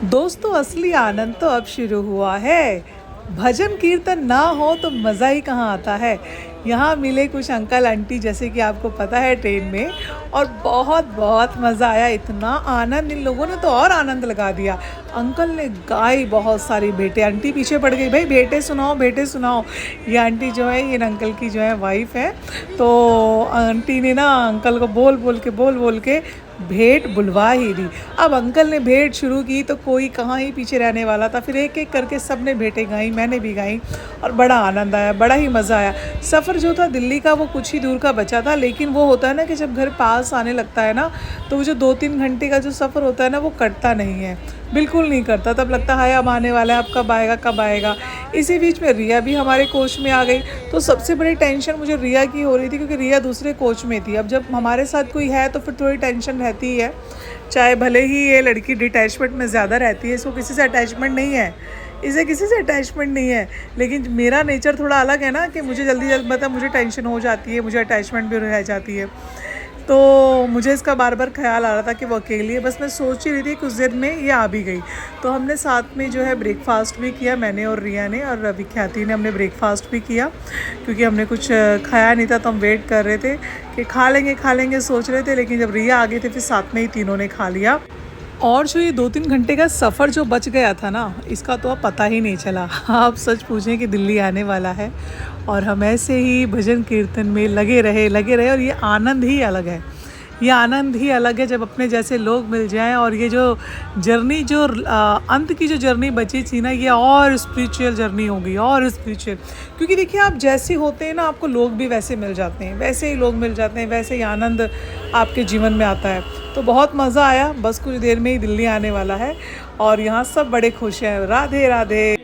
दोस्तों असली आनंद तो अब शुरू हुआ है। भजन कीर्तन ना हो तो मज़ा ही कहाँ आता है। यहाँ मिले कुछ अंकल आंटी जैसे कि आपको पता है ट्रेन में, और बहुत बहुत मज़ा आया। इतना आनंद, इन लोगों ने तो और आनंद लगा दिया। अंकल ने गाई बहुत सारी भेंटें, आंटी पीछे पड़ गई, भाई भेंटें सुनाओ भेंटें सुनाओ। ये आंटी जो है ये अंकल की जो है वाइफ है, तो आंटी ने ना अंकल को बोल बोल के भेंट बुलवा ही दी। अब अंकल ने भेंट शुरू की तो कोई कहाँ ही पीछे रहने वाला था। फिर एक एक करके सब ने भेंटें गाई, मैंने भी गाई, और बड़ा आनंद आया, बड़ा ही मज़ा आया। सफ़र जो था दिल्ली का वो कुछ ही दूर का बचा था, लेकिन वो होता है ना कि जब घर पास आने लगता है ना, तो वो जो 2-3 घंटे का जो सफ़र होता है ना वो कटता नहीं है, बिल्कुल नहीं करता। तब लगता है अब आने वाला है, अब कब आएगा कब आएगा। इसी बीच में रिया भी हमारे कोच में आ गई, तो सबसे बड़ी टेंशन मुझे रिया की हो रही थी, क्योंकि रिया दूसरे कोच में थी। अब जब हमारे साथ कोई है तो फिर थोड़ी टेंशन रहती ही है। चाहे भले ही ये लड़की डिटैचमेंट में ज़्यादा रहती है, इसको किसी से अटैचमेंट नहीं है, इसे किसी से अटैचमेंट नहीं है, लेकिन मेरा नेचर थोड़ा अलग है ना, कि मुझे जल्दी मतलब मुझे टेंशन हो जाती है, मुझे अटैचमेंट भी रह जाती है। तो मुझे इसका बार बार ख्याल आ रहा था कि वो अकेली है। बस मैं सोच ही रही थी, कुछ देर में ये आ भी गई। तो हमने साथ में जो है ब्रेकफास्ट भी किया, मैंने और रिया ने, और विख्याति ने हमने ब्रेकफास्ट भी किया, क्योंकि हमने कुछ खाया नहीं था, तो हम वेट कर रहे थे कि खा लेंगे सोच रहे थे। लेकिन जब रिया आ गई थी फिर साथ में ही तीनों ने खा लिया। और जो ये 2-3 घंटे का सफ़र जो बच गया था ना, इसका तो अब पता ही नहीं चला। आप सच पूछें कि दिल्ली आने वाला है और हम ऐसे ही भजन कीर्तन में लगे रहे, और ये आनंद ही अलग है। ये आनंद ही अलग है जब अपने जैसे लोग मिल जाएं। और ये जो जर्नी, जो अंत की जो जर्नी बची थी ना, ये और स्पिरिचुअल जर्नी होगी, और स्पिरिचुअल। क्योंकि देखिए आप जैसे होते हैं ना, आपको लोग भी वैसे मिल जाते हैं, वैसे ही लोग मिल जाते हैं, वैसे ही आनंद आपके जीवन में आता है। तो बहुत मज़ा आया। बस कुछ देर में ही दिल्ली आने वाला है और यहाँ सब बड़े खुश हैं। राधे राधे।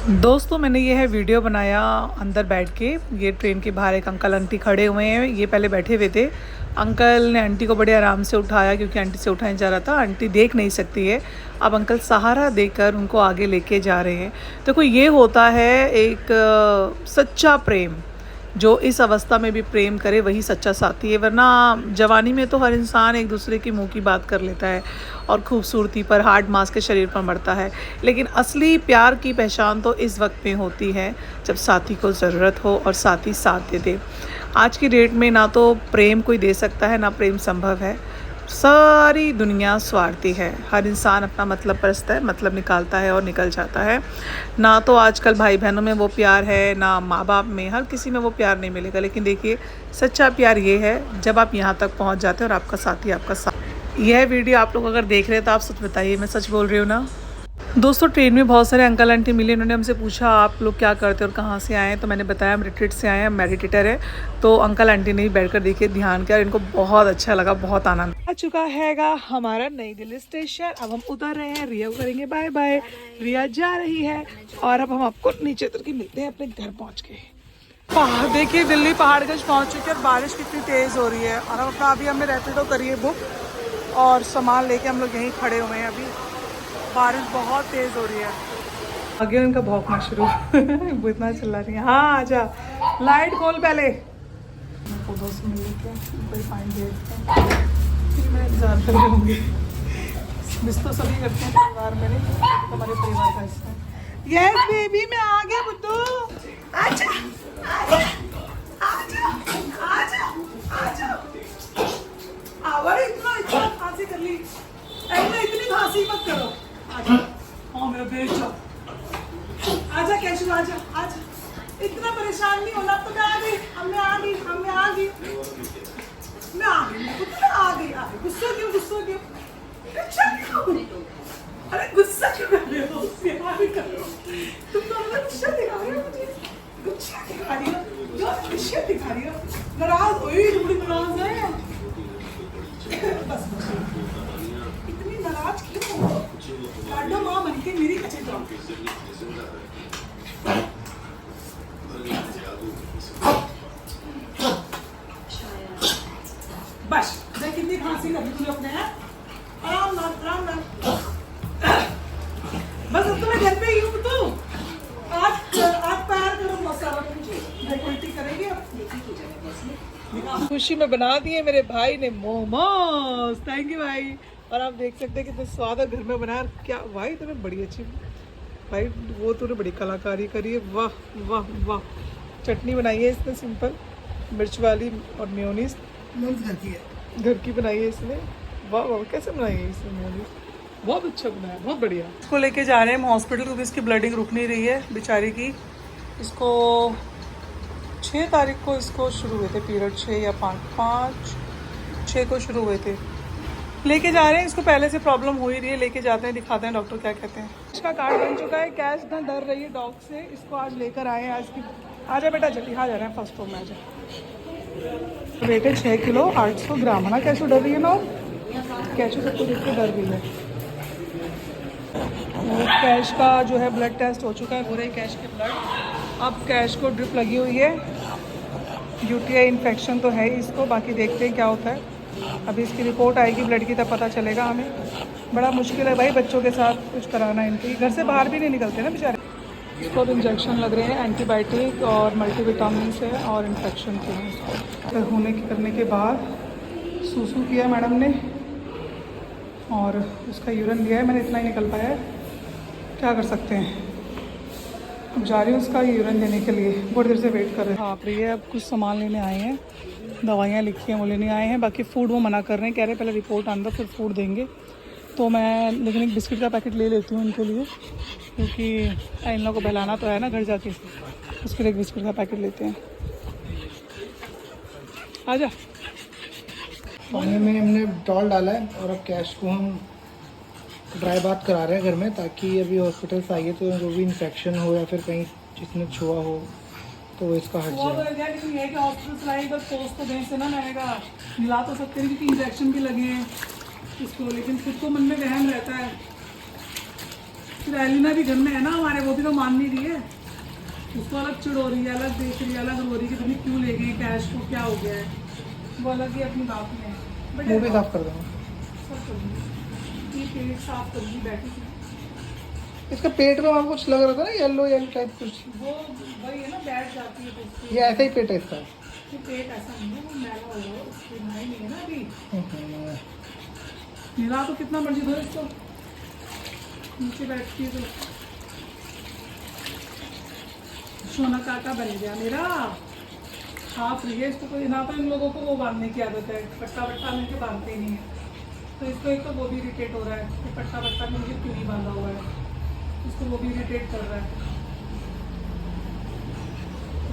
दोस्तों मैंने ये है वीडियो बनाया अंदर बैठ के। ये ट्रेन के बाहर एक अंकल आंटी खड़े हुए हैं, ये पहले बैठे हुए थे। अंकल ने आंटी को बड़े आराम से उठाया, क्योंकि आंटी से उठाया जा रहा था, आंटी देख नहीं सकती है। अब अंकल सहारा देकर उनको आगे लेके जा रहे हैं। देखो ये होता है एक सच्चा प्रेम। जो इस अवस्था में भी प्रेम करे वही सच्चा साथी है, वरना जवानी में तो हर इंसान एक दूसरे के मुंह की बात कर लेता है और खूबसूरती पर, हार्ड मास के शरीर पर मरता है। लेकिन असली प्यार की पहचान तो इस वक्त में होती है जब साथी को ज़रूरत हो और साथी साथ दे दे। आज की डेट में ना तो प्रेम कोई दे सकता है, ना प्रेम संभव है। सारी दुनिया स्वार्थी है, हर इंसान अपना मतलब परसता है, मतलब निकालता है और निकल जाता है। ना तो आजकल भाई बहनों में वो प्यार है, ना माँ बाप में, हर किसी में वो प्यार नहीं मिलेगा। लेकिन देखिए सच्चा प्यार ये है जब आप यहाँ तक पहुँच जाते हैं और आपका साथी आपका साथ। यह वीडियो आप लोग अगर देख रहे हैं तो आप सच बताइए, मैं सच बोल रही हूँ ना। दोस्तों ट्रेन में बहुत सारे अंकल आंटी मिले, उन्होंने हमसे पूछा आप लोग क्या करते हैं और कहाँ से आए हैं। तो मैंने बताया हम रिट्रीट से आए हैं, मेडिटेटर है। तो अंकल आंटी ने भी बैठकर देखिए ध्यान किया और इनको बहुत अच्छा लगा, बहुत आनंद आ चुका हैगा हमारा नई दिल्ली स्टेशन। अब हम उतर रहे हैं, रिया को करेंगे बाय बाय, रिया जा रही है, और अब हम आपको नीचे उतर के मिलते हैं अपने घर पहुँच के। पहाड़ देखिए, दिल्ली पहाड़गंज पहुँच चुके हैं और बारिश कितनी तेज़ हो रही है। और अब अभी हमने रैपिडो करी है बुक, और सामान लेके हम लोग यहीं खड़े हुए हैं। अभी बारिश बहुत तेज़ हो रही है। आगे उनका भौंकना शुरू वो इतना चिल्ला रही है। हाँ आजा, लाइट खोल पहले। फोटो से मिल लेते कोई फाइन देखते हैं, फिर मैं इंतजार कर रही होंगी। मिस तो सभी करते हैं परिवार में, नहीं हमारे परिवार का हिस्सा है। यस बेबी मैं आ गया बुद्धू, आजा आजा आजा आजा आजा। आवर इतना खांसी कर ली, इतनी खांसी मत करो। आजा, हाँ मेरा बेटा, आजा कैशू, आजा आजा, इतना परेशान नहीं होना। तो मैं आ गई, मैं आ गई, गुस्सा क्यों अरे गुस्सा क्यों कर रहे हो? तुम दोनों गुस्सा दिखा रहे हो मुझे, गुस्सा दिखा रही हो, जो गुस्सा दिखा रही हो, नाराज हुई, थोड़ी नाराज है। बस इतनी नाराज क्यों हो? लाडो माँ बन के मेरी कचे जाओ। बस देख कितनी खांसी लगी तुझे अपने, आराम नाम बस। अब तो मैं घर पे ही हूँ। तो आज तैयार करो बहुत सारा, उल्टी करेंगे। खुशी में बना दिए मेरे भाई ने मोमोज। थैंक यू भाई। और आप देख सकते हैं कितना स्वाद है घर में बनाया। क्या भाई तूने बड़ी अच्छी, भाई वो तूने बड़ी कलाकारी करी है, वाह वाह वाह। चटनी बनाई है इसने सिंपल मिर्च वाली और मेयोनीज घर की बनाई है इसने। वाह वाह कैसे बनाई है इसने मेयोनीज, बहुत अच्छा बनाया, बहुत बढ़िया। इसको लेके जा रहे हैं हम हॉस्पिटल क्योंकि इसकी ब्लडिंग रुक नहीं रही है बेचारी की। इसको 6 तारीख को इसको शुरू हुए थे पीरियड, 6 या 6 को शुरू हुए थे। लेके जा रहे हैं इसको, पहले से प्रॉब्लम हो ही रही है, लेके जाते हैं दिखाते हैं डॉक्टर क्या कहते हैं। इसका कार्ड बन चुका है, कैश ना डर रही है डॉग से, इसको आज लेकर आए हैं। आज की आजा बेटा जल्दी, आ जा रहे हैं फर्स्ट फ्लोर में, आजा बेटे। 6 किलो 800 ग्राम है ना, कैसे डर रही है ना, कैसे सबको देख के डर रही है। कैश का जो है ब्लड टेस्ट हो चुका है, पूरे कैश के ब्लड। अब कैश को ड्रिप लगी हुई है, यूटीआई इन्फेक्शन तो है ही इसको, बाकी देखते हैं क्या होता है। अभी इसकी रिपोर्ट आएगी ब्लड की, तब पता चलेगा हमें। बड़ा मुश्किल है भाई बच्चों के साथ कुछ कराना, इनके घर से बाहर भी नहीं निकलते ना बेचारे। इसको अब इंजेक्शन लग रहे हैं, एंटीबायोटिक और मल्टीविटामिन है और इन्फेक्शन के हैं इसको। होने करने के बाद सूसू किया मैडम ने और उसका यूरिन लिया है, मैंने इतना ही निकल पाया है, क्या कर सकते हैं। अब जा रही हूँ उसका यूरिन देने के लिए, बहुत देर से वेट कर रहे हैं। हाँ प्रिय अब कुछ सामान लेने आए हैं, दवाइयाँ लिखी हैं वो लेने आए हैं, बाकी फ़ूड वो मना कर रहे हैं, कह रहे हैं पहले रिपोर्ट आने दो फिर फूड देंगे। तो मैं लेकिन एक बिस्किट का पैकेट ले लेती हूँ इनके लिए, क्योंकि इन लोगों को बहलाना तो है ना घर जाके, उसके लिए एक बिस्किट का पैकेट लेते हैं। आजा। पानी में हमने डॉल डाला है और अब कैश को हम ड्राई बाथ करा रहे हैं घर में, ताकि अभी हॉस्पिटल से आइए तो जो भी इन्फेक्शन हो या फिर कहीं जिसने छुआ हो तो वो इसका हट जाए। लेकिन ये कि हॉस्पिटल से आई बस पोस्ट तो दें से ना, मैंने कहा मिला तो सकते हैं क्योंकि इंजेक्शन भी लगे हैं इसको, लेकिन खुद को मन में वहम रहता है। फिर एलिना भी घर में है ना हमारे, वो भी तो मान नहीं रही है, उसको अलग चिड़ हो रही है, अलग देख रही है, अलग रो रही है कि तुम्हें क्यों ले गए कैश को, क्या हो गया है, वो अलग ही अपनी बात में है। मुँह भी साफ कर दूँगा, सब करूँगी, ये पेट साफ करूँगी बैठी थी। इसका पेट में आपको कुछ लग रहा था ना, येलो येलो टाइप कुछ, वो वही है ना, बैठ जाती है तो ये ऐसा ही पेट है इसका। ये पेट ऐसा नहीं है, वो मैला हो गया, उसकी नहाई नहीं है ना अभी। मिला तो कितना मर्जी दो इसको, नीचे बैठती है तो सोना काका बन गया मेरा। हाँ प्रिय, इसको कोई ना तो इन लोगों को वो बांधने की आदत है, पट्टा वट्टा मिलके बांधते ही नहीं है, तो इसको एक तो वो भी इरिटेट हो रहा है कि पट्टा वट्टा मिलके क्यों नहीं बांधा हुआ है, इसको वो भी इरिटेट कर रहा है।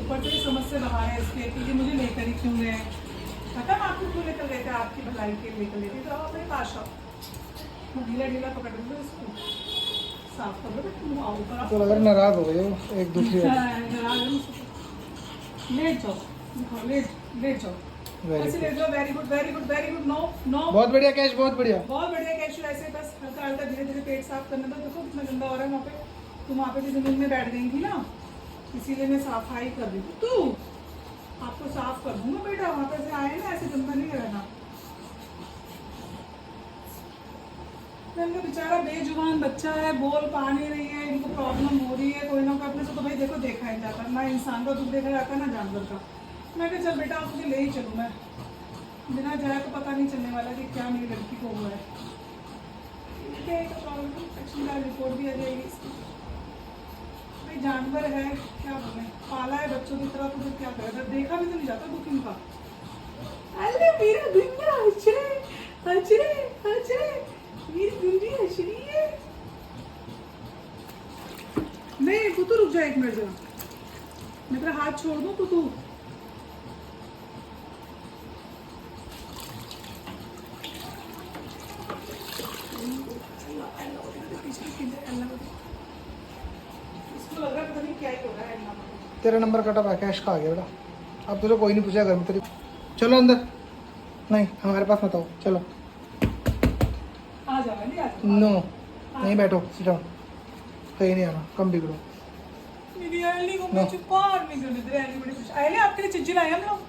ऊपर से समझ से बाहर है इसके कि ये मुझे लेकर ही क्यों गए, पता मैं आपको क्यों लेकर गए थे, आपकी भलाई के लेकर लेते तो आप मेरे पास आओ, ढीला ढीला पकड़ लो इसको, साफ कर दो तुम आओ ऊपर। तो लग रहा नाराज हो गए वो एक दूसरे लेट जाओ, लेट जाओ, ऐसे लेट जाओ। Very good very good very good, no no, बहुत बढ़िया कैश, बहुत बढ़िया, बहुत बढ़िया कैशू। ऐसे बस हल्का हल्का धीरे धीरे पेट साफ करने दो। देखो कितना गंदा हो रहा है वहाँ पे, तुम वहाँ पे भी जमीन में बैठ गई थी ना, इसीलिए मैं सफाई कर रही थी। तू आपको साफ कर दूंगा बेटा, वहाँ पे से आए ना, ऐसे गंदा नहीं रहना। इनका बेचारा बेजुबान बच्चा है, बोल पा नहीं रही है, इनको प्रॉब्लम हो रही है, कोई ना कोई अपने से तो भाई देखो देखा ही जाता, ना इंसान का दुख देखा जाता ना जानवर का। मैं कहा चल बेटा आप मुझे ले ही चलूँ, मैं बिना जाए तो पता नहीं चलने वाला कि क्या मेरी लड़की को हुआ है। एक्शन का रिपोर्ट भी आ जाएगी इसकी, भाई जानवर है क्या बोले, पाला है बच्चों की तरह, तो फिर क्या करेगा, देखा भी तो नहीं जाता दुख इनका। अरे मेरा दुनिया हंसरे हंसरे हंसरे, मेरी दुनिया हंस रही है। नहीं तू रुक जा एक मिनट जरा, मैं तेरा हाथ छोड़ दूं तो तू इसको लग रहा है पता नहीं क्या ही हो रहा है। तेरा नंबर कटा हुआ कैश का आ गया बेटा, अब तुझे कोई नहीं पूछा घर में तेरी, चलो अंदर, नहीं हमारे पास मत आओ, चलो आ जा नहीं, आ जा नो नहीं बैठो, सिट डाउन, कहीं नहीं आना, कम बिगड़ो। मेरी अली को मैं चुप कर नहीं कर दे रही, बड़ी खुश अली आपके लिए चिज्जी लाई हम लोग,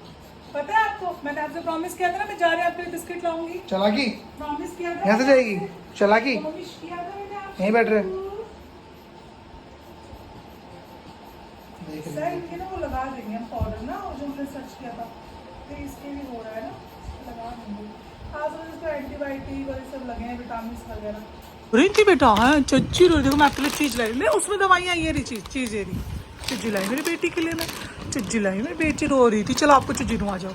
पता है आपको, मैंने आपसे प्रॉमिस किया था ना मैं जा रही हूं आपके लिए बिस्किट लाऊंगी, चलाकी प्रॉमिस किया था। यहाँ से जाएगी, चलाकी प्रॉमिस किया था मैंने आपसे, यहीं बैठ रहे देख सर इनके ना वो लगा देंगे हम पाउडर ना, और जो हमने सर्च किया था, फिर इसके भी हो रहा है ना, लगा देंगे। खास वजह से एंटीबायोटिक और ये सब लगे हैं, विटामिन वगैरह। रही थी बेटा, हाँ चच्ची रो, देखो मैं आपके लिए चीज लाई, ले उसमें दवाइयाँ, ये रही चीज ये रही चिज्जी लाई मेरी बेटी के लिए, मैं चिज्जी लाई मेरी बेटी रो रही थी। चलो आपको चिज्जी दूँ, आ जाओ।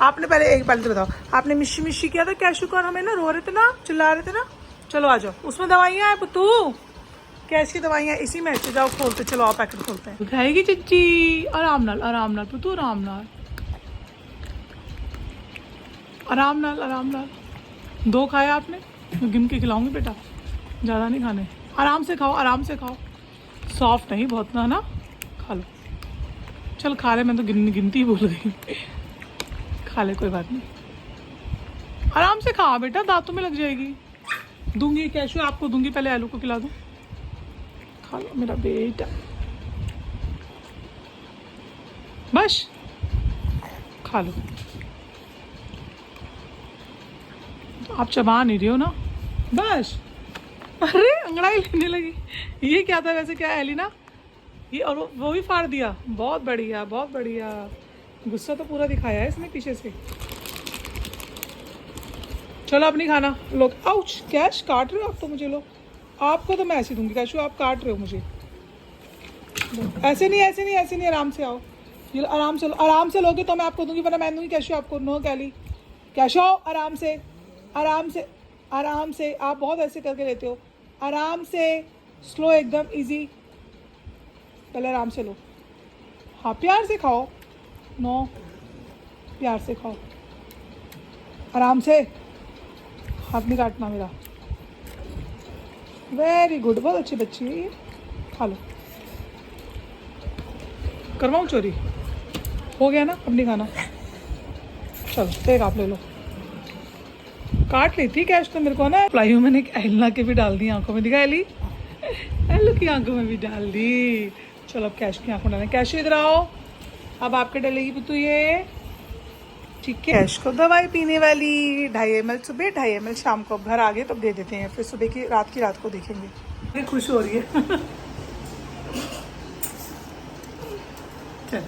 आपने पहले तो बताओ, आपने मिशी मिशी किया था कैशू का, और हमें ना रो रहे थे ना, चिल्ला रहे थे ना। चलो आ जाओ, उसमें दवाइयाँ हैं पुत्तू, कैसी दवाइयाँ इसी में, जाओ खोलते, चलो आप पैकेट खोलते हैं। खाएगी चिज्जी, आराम नाल पुत्तू, आराम नाल, आराम नाल। 2 खाया आपने, मैं गिन के खिलाऊंगी बेटा, ज़्यादा नहीं खाने, आराम से खाओ, आराम से खाओ, सॉफ्ट नहीं बहुत ना, खा लो। चल खा ले, मैं तो गिनती भूल गई। खा ले, कोई बात नहीं, आराम से खा बेटा, दांतों में लग जाएगी। दूंगी कैशू आपको, दूंगी, पहले आलू को खिला दूं। खा लो मेरा बेटा, बस खा लो। आप चबा नहीं रही हो ना, बस। अरे अंगड़ाई लेने लगी, ये क्या था वैसे, क्या है एलिना ये, और वो भी फाड़ दिया, बहुत बढ़िया बहुत बढ़िया। गुस्सा तो पूरा दिखाया है इसने पीछे से। चलो अब नहीं खाना, लोग आउच, कैश काट रहे हो आप तो मुझे, लो आपको तो मैं ऐसे दूंगी कैशू, आप काट रहे हो मुझे। ऐसे नहीं, आराम से आओ, ये आराम से लोगे तो मैं आपको दूंगी, वरना मैं दूंगी कैशू आपको। नो कैली, कैशू आराम से, आराम से, आप बहुत ऐसे करके लेते हो, आराम से, स्लो एकदम इजी, पहले आराम से लो। हाँ प्यार से खाओ, नो प्यार से खाओ, आराम से, हाथ नहीं काटना मेरा। वेरी गुड, बहुत अच्छी बच्ची है ये, खा लो। करवाऊँ चोरी, हो गया ना, अब नहीं खाना। चलो एक आप ले लो, काट ली थी कैश तो मेरे को ना, प्लाइयो मैंने एक एलिना के भी डाल दी आंखों में, दिखा एली, एलो की आंखों में भी डाल दी। चलो अब कैश की आंखों डालें, कैश इधर आओ, अब आपके डलेगी पुत्तू ये, ठीक है। कैश को दवाई पीने वाली 2.5 ml सुबह, 2.5 ml शाम को, घर आ गए तब दे देते हैं, फिर सुबह की रात को देखेंगे। खुश हो रही है। चल